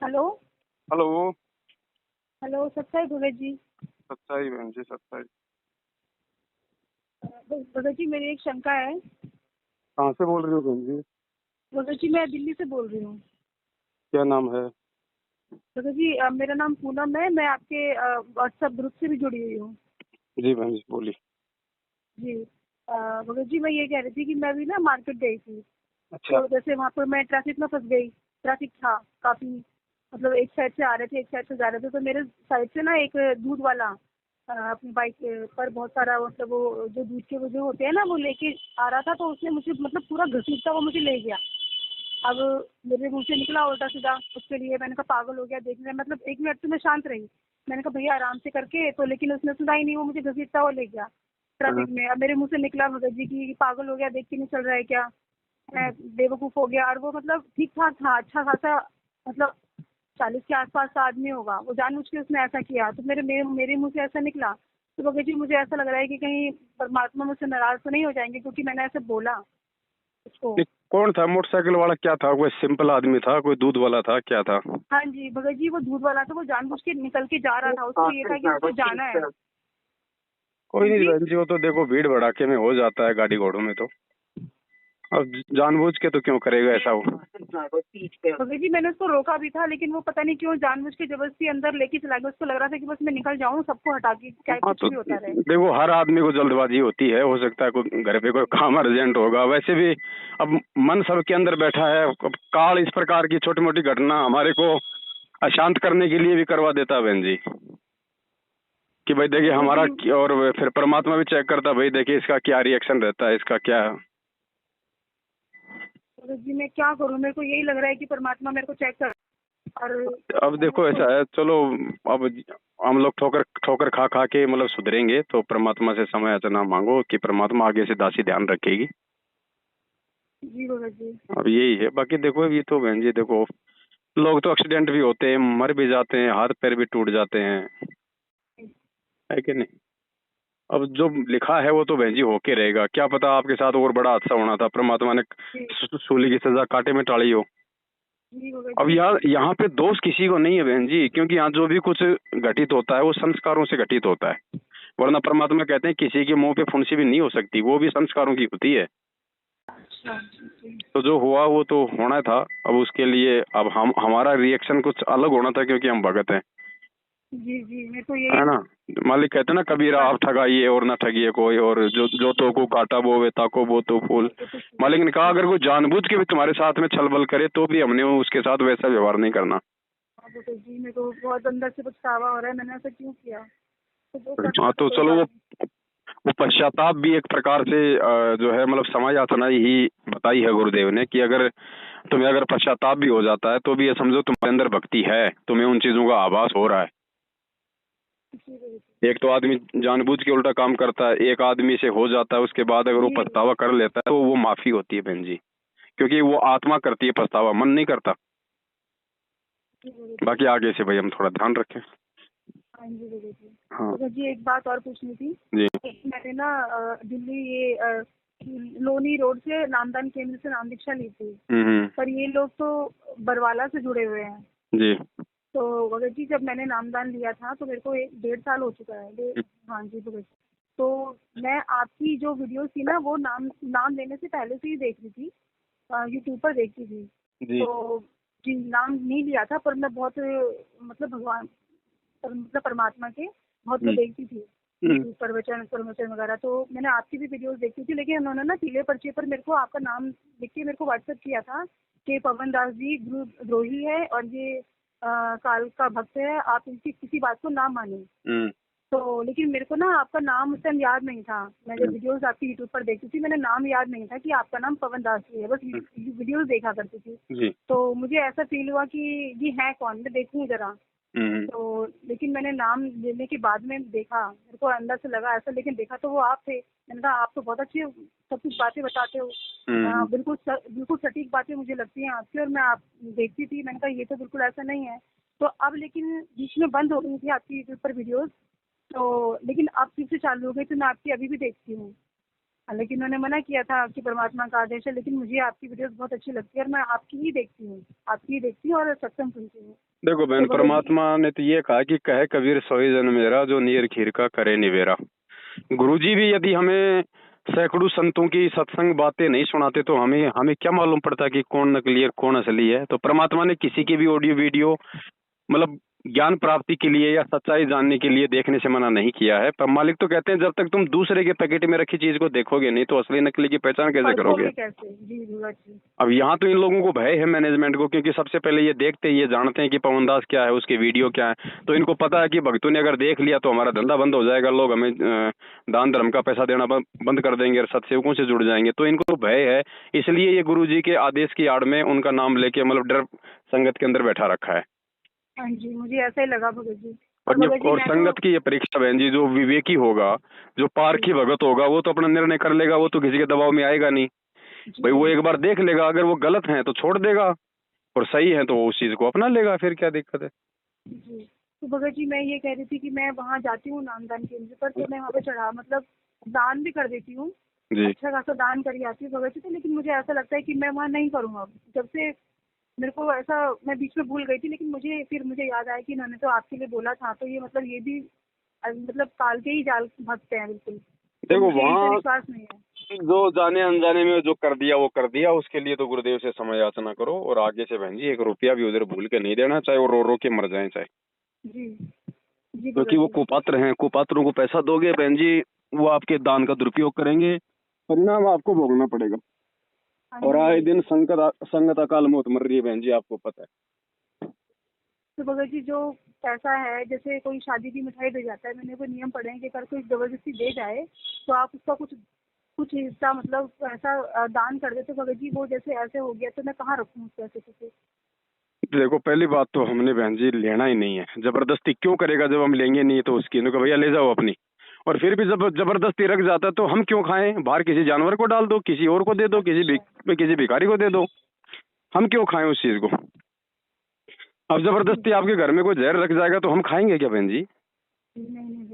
Hello. Hello. Hello, सत्ताई Bhagat ji. सच्चाई बहन जी, सच्चाई। भगत जी, मेरी एक शंका है। कहाँ से बोल रही हो बहन जी? भगत जी, मैं दिल्ली से बोल रही हूँ। क्या नाम है? भगत जी, मेरा नाम पूनम है। मैं आपके व्हाट्सएप ग्रुप से भी जुड़ी हुई हूँ। जी बहन जी, बोली। जी। भगत जी, मैं ये कह रही थी कि मैं भी ना मार्केट गई थी। अच्छा। तो जैसे वहाँ पर मैं ट्रैफिक में फंस गई। ट्रैफिक था काफी। मतलब एक साइड से आ रहे थे, एक साइड से जा रहे थे, तो मेरे साइड से ना एक दूध वाला अपनी बाइक पर बहुत सारा, मतलब वो जो दूध के वो जो होते हैं ना, वो लेके आ रहा था। तो उसने मुझे मतलब पूरा घसीटता हुआ मुझे ले गया। अब मेरे मुंह से निकला उल्टा सीधा उसके लिए। मैंने कहा पागल हो गया देखने। मतलब 1 मिनट तो मैं शांत रही। मैंने कहा भैया आराम से करके, तो लेकिन उसने सुना ही नहीं। वो मुझे घसीटता हुआ ले गया हाँ। ट्रैफिक में। अब मेरे मुंह से निकला भगत जी की पागल हो गया, देख के नहीं चल रहा है क्या, मैं बेवकूफ हो गया। और वो मतलब ठीक ठाक था, अच्छा खासा, मतलब 40 के आसपास का आदमी होगा। वो जानबूझ के उसने ऐसा किया, तो मेरे मेरे मेरे मुंह से ऐसा निकला। तो भगत जी, मुझे ऐसा लग रहा है कि कहीं परमात्मा मुझसे नाराज तो नहीं हो जाएंगे, क्योंकि मैंने ऐसे बोला उसको। ये कौन था? मोटरसाइकिल वाला क्या था? कोई सिंपल आदमी था? कोई दूध वाला था? क्या था? हाँ जी भगत जी, वो दूध वाला था। वो जानबूझ के निकल के जा रहा था। उसको ये था कि उसको जाना है। कोई हाँ नहीं जी। बहन जी, वो तो देखो भीड़ भड़ाके में हो जाता है गाड़ी घोड़ों में तो। अब जानबूझ के तो क्यों करेगा ऐसा वो? भगत जी, मैंने उसको रोका भी था, लेकिन वो पता नहीं क्यों जानबूझ के जबरदस्ती अंदर लेके चला गया। उसको लग रहा था कि बस मैं निकल जाऊं, सबको हटा के, चाहे हाँ कुछ तो भी होता रहे। देखो, हर आदमी को जल्दबाजी होती है। हो सकता है कोई घर पे कोई काम अर्जेंट होगा। वैसे भी अब मन सबके अंदर बैठा है। अब काल इस प्रकार की छोटी मोटी घटना हमारे को अशांत करने के लिए भी करवा देता है बहन जी। कि भाई देखिए भगत हमारा जी। और फिर परमात्मा भी चेक करता है, भाई देखिए इसका क्या रिएक्शन रहता है, इसका क्या। भगत जी, मैं क्या करूं? मेरे को यही लग रहा है कि परमात्मा मेरे को चेक कर। और अब मैंने देखो उसको। ऐसा है, चलो। अब हम लोग ठोकर ठोकर खा खा के मतलब सुधरेंगे तो परमात्मा से समय याचना मांगो कि परमात्मा आगे से दासी ध्यान रखेगी। जी भगत जी। अब यही है। बाकी देखो ये तो बहन जी देखो, लोग तो एक्सीडेंट भी होते हैं, मर भी जाते हैं, हाथ पैर भी टूट जाते हैं, है कि नहीं? अब जो लिखा है वो तो बहन जी होके रहेगा। क्या पता आपके साथ और बड़ा हादसा होना था, परमात्मा ने जी। सूली की सजा कांटे में टाली हो। जी भगत अब जी। यहाँ यहाँ पे दोष किसी को नहीं है बहन जी, क्योंकि यहाँ जो भी कुछ घटित होता है वो संस्कारों से घटित होता है। वरना परमात्मा कहते हैं किसी के मुंह पे फुंसी भी नहीं हो सकती, वो भी संस्कारों की होती है। अच्छा जी। तो जो हुआ वो तो होना था। अब उसके लिए अब हम हमारा रिएक्शन कुछ अलग होना था, क्योंकि हम भगत हैं, जी जी, मेरे को है यही। ना? मालिक कहते हैं ना, कबीरा आप ठगाइए और ना ठगिए कोई, और जो तो को काटा बोवे ताको बो तो फूल। मालिक ने कहा अगर कोई जानबूझ के भी तुम्हारे साथ में छलबल करे तो भी हमने उसके साथ वैसा व्यवहार नहीं करना। हाँ भगत जी, मेरे को बहुत अंदर से पछतावा हो रहा है, मैंने ऐसा क्यों किया। तो जो करना हाँ था तो कोई चलो, बात वो पश्चाताप भी एक प्रकार से जो है मतलब समय यातना ही बताई है गुरुदेव ने, कि अगर तुम्हें अगर पश्चाताप भी हो जाता है तो भी ये समझो तुम्हारे अंदर भक्ति है, तुम्हें उन चीजों का आभास हो रहा है। नहीं। जी भगत जी। एक तो आदमी जानबूझ के उल्टा काम करता है, एक आदमी से हो जाता है, उसके बाद अगर वो जी पछतावा कर लेता है तो वो माफी होती है बहन जी। क्योंकि वो आत्मा करती है पछतावा, मन नहीं करता। जी भगत जी। बाकी आगे से भाई हम थोड़ा ध्यान रखें। हाँ जी भगत जी। हाँ भगत जी, एक बात और पूछनी थी। जी। मैंने ना दिल्ली ये लोनी रोड से नामदान केंद्र से नाम दीक्षा ली थी। पर ये लोग तो बरवाला से जुड़े हुए हैं। जी। तो भगत जी, जब मैंने नामदान लिया था तो मेरे को 1 1.5 साल हो चुका है। हाँ जी भगत जी। तो मैं आपकी जो वीडियोस थी ना, वो नाम नाम लेने से पहले से ही देख रही थी। यूट्यूब पर देखती थी। जी। तो जी, नाम नहीं लिया था, पर मैं बहुत मतलब भगवान मतलब परमात्मा के बहुत वो हम्म। देखती थी। हम्म। यूट्यूब पर प्रवचन प्रवचन वगैरह। तो मैंने आपकी भी वीडियोस देखी थी, लेकिन उन्होंने ना पीले पर्चे पर मेरे को आपका नाम लिख के मेरे को व्हाट्सएप किया था कि पवन दास जी गुरु द्रोही है और ये काल का भक्त है, आप इनकी किसी बात को ना माने। हम्म। तो लेकिन मेरे को ना आपका नाम उस टाइम याद नहीं था। मैं जब हम्म। वीडियोस आपकी यूट्यूब पर देखती थी, मैंने नाम याद नहीं था कि आपका नाम पवन दास जी है। बस वीडियोस देखा करती थी। जी। तो मुझे ऐसा फील हुआ कि ये है कौन, मैं देखूं जरा। हम्म। तो लेकिन मैंने नाम लेने के बाद में देखा, मेरे को अंदर से लगा ऐसा, लेकिन देखा तो वो आप थे। मैंने कहा आप तो बहुत अच्छी सब कुछ बातें बताते हो। हम्म। बिल्कुल सटीक बातें मुझे लगती हैं आपकी, और मैं आप देखती थी। मैंने कहा ये तो बिल्कुल ऐसा नहीं है। तो अब लेकिन बीच में बंद हो गई थी आपकी यूट्यूब पर वीडियोस। तो लेकिन अब फिर से चालू हो गई, तो मैं आपकी अभी भी देखती हूँ। हालांकि उन्होंने मना किया था कि परमात्मा का आदेश है, लेकिन मुझे आपकी वीडियोस बहुत अच्छी लगती है और मैं आपकी ही देखती हूँ और सत्संग सुनती हूँ। देखो बहन, तो भगत जी, परमात्मा ने तो ये कहा कि कहे कबीर सोई जन मेरा, जो नीर खीर का करे निवेरा। गुरुजी भी यदि हमें सैकड़ों संतों की सत्संग बातें नहीं सुनाते तो हमें हमें क्या मालूम पड़ता कि कौन नकली है कौन असली है। तो परमात्मा ने किसी की भी ऑडियो वीडियो मतलब ज्ञान प्राप्ति के लिए या सच्चाई जानने के लिए देखने से मना नहीं किया है। पर मालिक तो कहते हैं जब तक तुम दूसरे के पैकेट में रखी चीज को देखोगे नहीं तो असली नकली की पहचान कैसे करोगे। परखोगे कैसे? जी भगत जी। अब यहाँ तो इन लोगों को भय है मैनेजमेंट को, क्योंकि सबसे पहले ये देखते ये जानते हैं कि पवन दास क्या है, उसके वीडियो क्या है। तो इनको पता है कि भक्तों ने अगर देख लिया तो हमारा धंधा बंद हो जाएगा, लोग हमें दान धर्म का पैसा देना बंद कर देंगे और सत्सेवकों से जुड़ जाएंगे। तो इनको भय है, इसलिए ये गुरु जी के आदेश की आड़ में उनका नाम लेके मतलब डर संगत के अंदर बैठा रखा है। हाँ जी, मुझे ऐसा ही लगा भगत जी। और संगत की ये परीक्षा बहन जी, जो विवेकी होगा, जो पारखी भगत होगा, वो तो अपना निर्णय कर लेगा, वो तो किसी के दबाव में आएगा नहीं भाई। वो एक बार देख लेगा, अगर वो गलत है तो छोड़ देगा और सही है तो वो उस चीज को अपना लेगा, फिर क्या दिक्कत है। जी, तो भगत जी मैं ये कह रही थी कि मैं वहाँ जाती हूँ नामदान केंद्र पर, तो मैं वहाँ पे चढ़ा मतलब दान भी कर देती हूँ, अच्छा खासा दान करी आती हूँ भगत जी। तो लेकिन मुझे ऐसा लगता है कि मैं वहाँ नहीं करूँगा। जब से मेरे को ऐसा, मैं बीच में भूल गई थी, लेकिन मुझे याद आया कि इन्होंने तो आपके लिए बोला था। तो ये मतलब ये भी मतलब काल के ही जाल भक्त हैं बिल्कुल। देखो मुझे वहाँ विश्वास नहीं है। जो जाने अनजाने में जो कर दिया वो कर दिया, उसके लिए तो गुरुदेव से समय याचना करो। और आगे से बहन जी 1 रुपया भी उधर भूल के नहीं देना, चाहे वो रो रो के मर जाए चाहे, जी जी क्योंकि वो कुपात्र हैं। कुपात्रों को पैसा दोगे बहन जी, वो आपके दान का दुरुपयोग करेंगे, परिणाम आपको भोगना पड़ेगा। और आए दिन संगत अकाल मौत मर रही है बहन जी, आपको पता है। तो भगत जी जो पैसा है, जैसे कोई शादी की मिठाई दे जाता है, मैंने कोई नियम पढ़े हैं कि अगर कोई जबरदस्ती दे जाए तो आप उसका कुछ कुछ हिस्सा मतलब ऐसा दान कर दे। तो भगत जी वो जैसे ऐसे हो गया तो मैं कहाँ रखूँ उस पैसे को? देखो पहली बात तो हमने बहन जी लेना ही नहीं है। जबरदस्ती क्यों करेगा जब हम लेंगे नहीं तो उसकी तो भैया ले जाओ अपनी। और फिर भी जब जबरदस्ती रख जाता तो हम क्यों खाएं? बाहर किसी जानवर को डाल दो, किसी और को दे दो, किसी भिखारी को दे दो, हम क्यों खाएं उस चीज को। अब जबरदस्ती आपके घर में कोई जहर रख जाएगा तो हम खाएंगे क्या बहन जी? नहीं,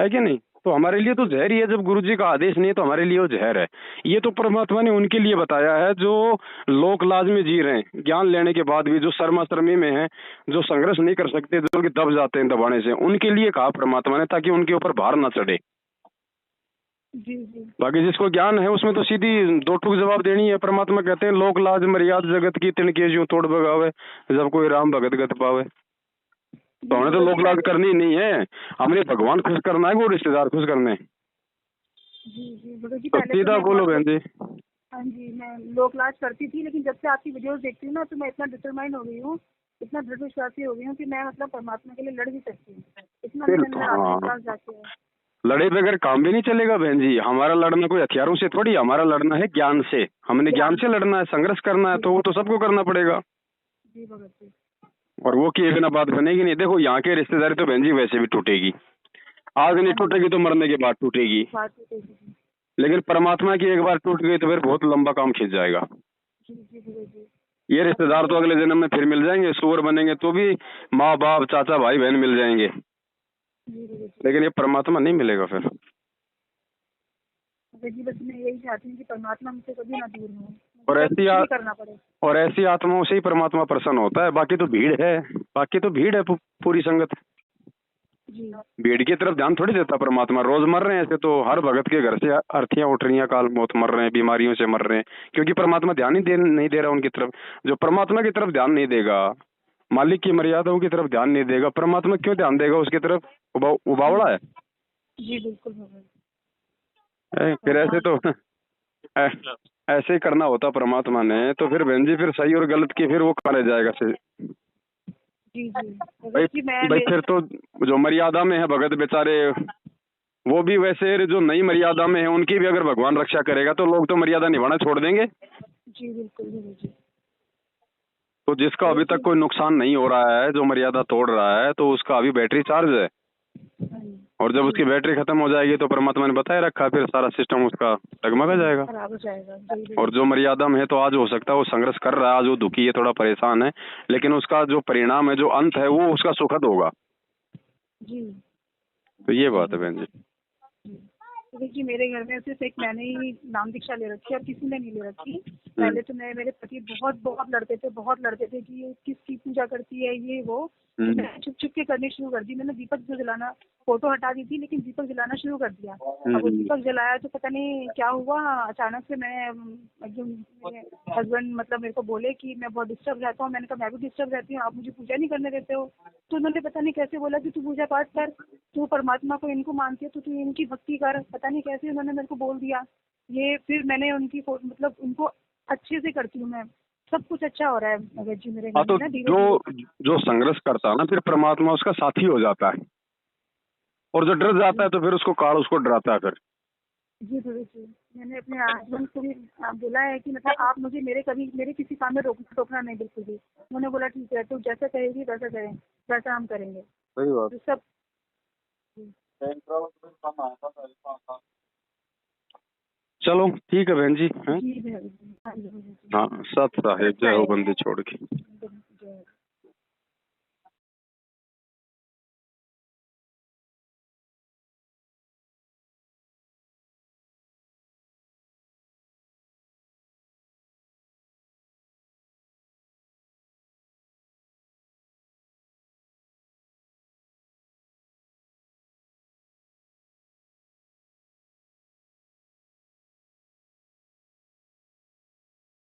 है कि नहीं? तो हमारे लिए तो जहर ही है। जब गुरु जी का आदेश नहीं है तो हमारे लिए वो जहर है। ये तो परमात्मा ने उनके लिए बताया है जो लोक लाज में जी रहे हैं, ज्ञान लेने के बाद भी जो शर्मा शर्मी में है, जो संघर्ष नहीं कर सकते, जो कि दब जाते हैं दबाने से, उनके लिए कहा परमात्मा ने, ताकि उनके ऊपर भार ना चढ़े। जी जी बाकी जिसको ज्ञान है उसमें तो सीधी दो टूक जवाब देनी है। परमात्मा कहते हैं लोक लाज मर्याद जगत की तिनके ज्यों तोड़ बगावे, जब कोई राम भगत गत पावे। तो हमने तो लोक लाज करनी ही नहीं है, हमने भगवान खुश करना है, वो रिश्तेदार खुश करने। जी भगत जी तो पहले सीधा बोलो बहन जी। हाँ जी, मैं लोक लाज करती थी, लेकिन जब से आपकी वीडियोस देखती हूँ ना तो मैं इतना डिटरमाइन हो गई हूँ, इतना दृढ़ विश्वासी हो गई हूँ कि मैं मतलब परमात्मा के लिए लड़ भी सकती हूँ। इतना मेरे अंदर आत्मविश्वास जाके है। लड़े बगैर काम भी नहीं चलेगा बहन जी। हमारा लड़ना कोई हथियारों से थोड़ी, हमारा लड़ना है ज्ञान से। हमने ज्ञान से लड़ना है, संघर्ष करना है, तो वो तो सबको करना पड़ेगा। जी भगत जी। और वो किए बिना बात बनेगी नहीं। देखो यहाँ की रिश्तेदारी तो बहन जी वैसे भी टूटेगी, आज नहीं टूटेगी तो मरने के बाद टूटेगी। लेकिन परमात्मा की एक बार टूट गई तो फिर बहुत लंबा काम खींच जाएगा। ये रिश्तेदार तो अगले जन्म में फिर मिल जाएंगे, सुअर बनेंगे तो भी माँ बाप चाचा भाई बहन मिल जाएंगे, लेकिन ये परमात्मा नहीं मिलेगा फिर। जी बस मैं यही चाहती हूँ कि परमात्मा मुझसे कभी ना दूर हो, और ऐसी आत्माओं से ही परमात्मा प्रसन्न होता है। बाकी तो भीड़ है, पूरी संगत। भीड़ की तरफ ध्यान थोड़ी देता परमात्मा। रोज मर रहे हैं ऐसे तो, हर भगत के घर से अर्थियां उठ रही हैं, काल मौत मर रहे हैं, बीमारियों से मर रहे हैं, क्योंकि परमात्मा ध्यान नहीं दे रहा उनकी तरफ। जो परमात्मा की तरफ ध्यान नहीं देगा, मालिक की मर्यादाओं की तरफ ध्यान नहीं देगा, परमात्मा क्यों ध्यान देगा उसकी तरफ? उबावड़ा है। जी बिल्कुल। फिर ऐसे तो ऐसे ही करना होता परमात्मा ने तो फिर बहन जी फिर सही और गलत की फिर वो कहा जाएगा से। भाई फिर तो जो मर्यादा में है भगत बेचारे, वो भी वैसे जो नई मर्यादा में है उनकी भी अगर भगवान रक्षा करेगा तो लोग तो मर्यादा निभाना छोड़ देंगे। जी बिल्कुल। तो जिसका अभी तक कोई नुकसान नहीं हो रहा है, जो मर्यादा तोड़ रहा है, तो उसका अभी बैटरी चार्ज है। और जब उसकी बैटरी खत्म हो जाएगी तो परमात्मा ने बताया रखा फिर सारा सिस्टम उसका डगमगा जाएगा। खराब हो जाएगा। और जो मर्यादा में है तो आज हो सकता है वो संघर्ष कर रहा है, आज वो दुखी है, थोड़ा परेशान है, लेकिन उसका जो परिणाम है, जो अंत है, वो उसका सुखद होगा। जी। तो ये बात है बहन जी। देखिए मेरे घर में सिर्फ एक मैंने ही नाम दीक्षा ले रखी है और किसी ने नहीं ले रखी। पहले तो मेरे पति बहुत बहुत लड़ते थे कि ये किसकी पूजा करती है ये वो। तो मैंने छुप छुप के करनी शुरू कर दी। मैंने दीपक जो जलाना, फोटो हटा दी थी लेकिन दीपक जलाना शुरू कर दिया। अब वो दीपक जलाया तो पता नहीं क्या हुआ, अचानक से मैं एकदम, मेरे हस्बैंड मतलब मेरे को बोले कि मैं बहुत डिस्टर्ब रहता हूँ। मैंने कहा मैं भी डिस्टर्ब रहती हूँ, आप मुझे पूजा नहीं करने देते हो। तो उन्होंने पता नहीं कैसे बोला कि तू पूजा पाठ कर, तू परमात्मा को इनको मानती है तो तू इनकी भक्ति कर, पता नहीं कैसे उन्होंने मेरे को बोल दिया ये। फिर मैंने उनकी मतलब उनको अच्छे से करती हूँ मैं, सब कुछ अच्छा हो रहा है मगर जी मेरे घर हाँ, तो में ना धीरे जो धीरे। जो संघर्ष करता है ना फिर परमात्मा उसका साथी हो जाता है, और जो डर जाता है तो फिर उसको काल उसको डराता है फिर। जी गुरु जी, मैंने अपने हस्बैंड को भी बोला है कि मतलब आप मुझे मेरे किसी काम में रोकना नहीं बिल्कुल भी। उन्होंने बोला ठीक है, तो जैसा कहेगी वैसा करें, वैसा हम करेंगे। सही बात। तो सब चलो ठीक है बहन जी, हैं? जी, हाँ जी, हाँ, सत साहेब जय हो बंदी छोड़ के। जय